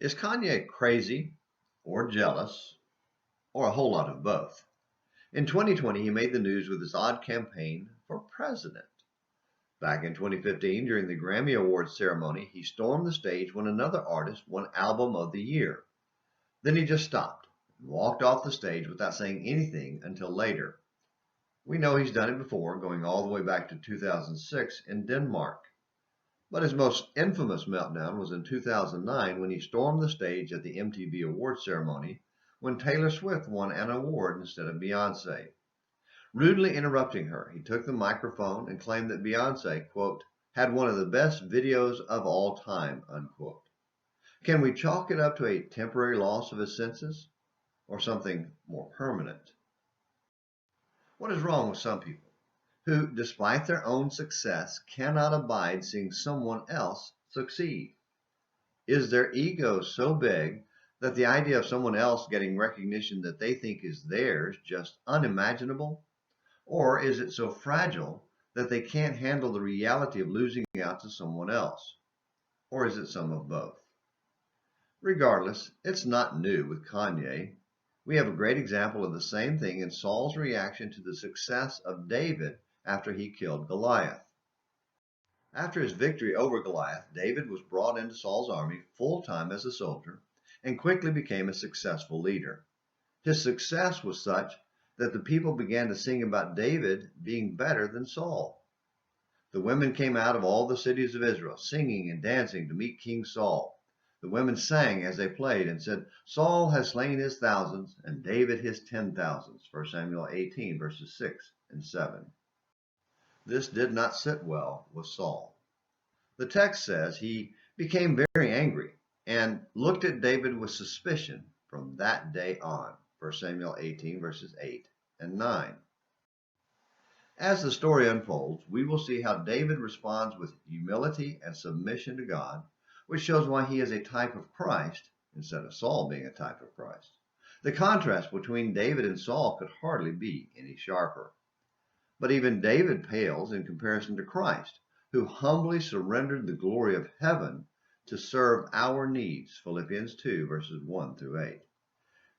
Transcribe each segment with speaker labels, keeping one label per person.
Speaker 1: Is Kanye crazy or jealous or a whole lot of both? In 2020, he made the news with his odd campaign for president. Back in 2015, during the Grammy Award ceremony, he stormed the stage when another artist won Album of the Year. Then he just stopped and walked off the stage without saying anything until later. We know he's done it before, going all the way back to 2006 in Denmark. But his most infamous meltdown was in 2009 when he stormed the stage at the MTV Awards ceremony when Taylor Swift won an award instead of Beyonce. Rudely interrupting her, he took the microphone and claimed that Beyonce, quote, had one of the best videos of all time, unquote. Can we chalk it up to a temporary loss of his senses or something more permanent? What is wrong with some people who, despite their own success, cannot abide seeing someone else succeed? Is their ego so big that the idea of someone else getting recognition that they think is theirs just unimaginable? Or is it so fragile that they can't handle the reality of losing out to someone else? Or is it some of both? Regardless, it's not new with Kanye. We have a great example of the same thing in Saul's reaction to the success of David after he killed Goliath. After his victory over Goliath, David was brought into Saul's army full-time as a soldier and quickly became a successful leader. His success was such that the people began to sing about David being better than Saul. The women came out of all the cities of Israel, singing and dancing to meet King Saul. The women sang as they played and said, Saul has slain his thousands and David his 10,000s, 1 Samuel 18, verses 6 and 7. This did not sit well with Saul. The text says he became very angry and looked at David with suspicion from that day on, 1 Samuel 18, verses 8 and 9. As the story unfolds, we will see how David responds with humility and submission to God, which shows why he is a type of Christ instead of Saul being a type of Christ. The contrast between David and Saul could hardly be any sharper. But even David pales in comparison to Christ, who humbly surrendered the glory of heaven to serve our needs, Philippians 2, verses 1 through 8.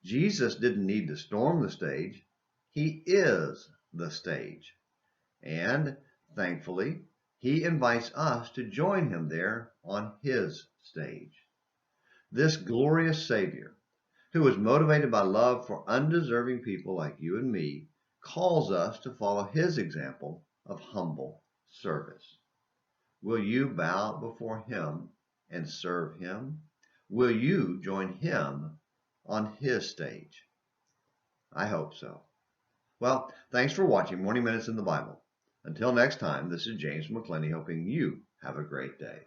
Speaker 1: Jesus didn't need to storm the stage. He is the stage. And, thankfully, he invites us to join him there on his stage. This glorious Savior, who was motivated by love for undeserving people like you and me, calls us to follow his example of humble service. Will you bow before him and serve him? Will you join him on his stage? I hope so. Well, thanks for watching Morning Minutes in the Bible. Until next time, this is James McClenny hoping you have a great day.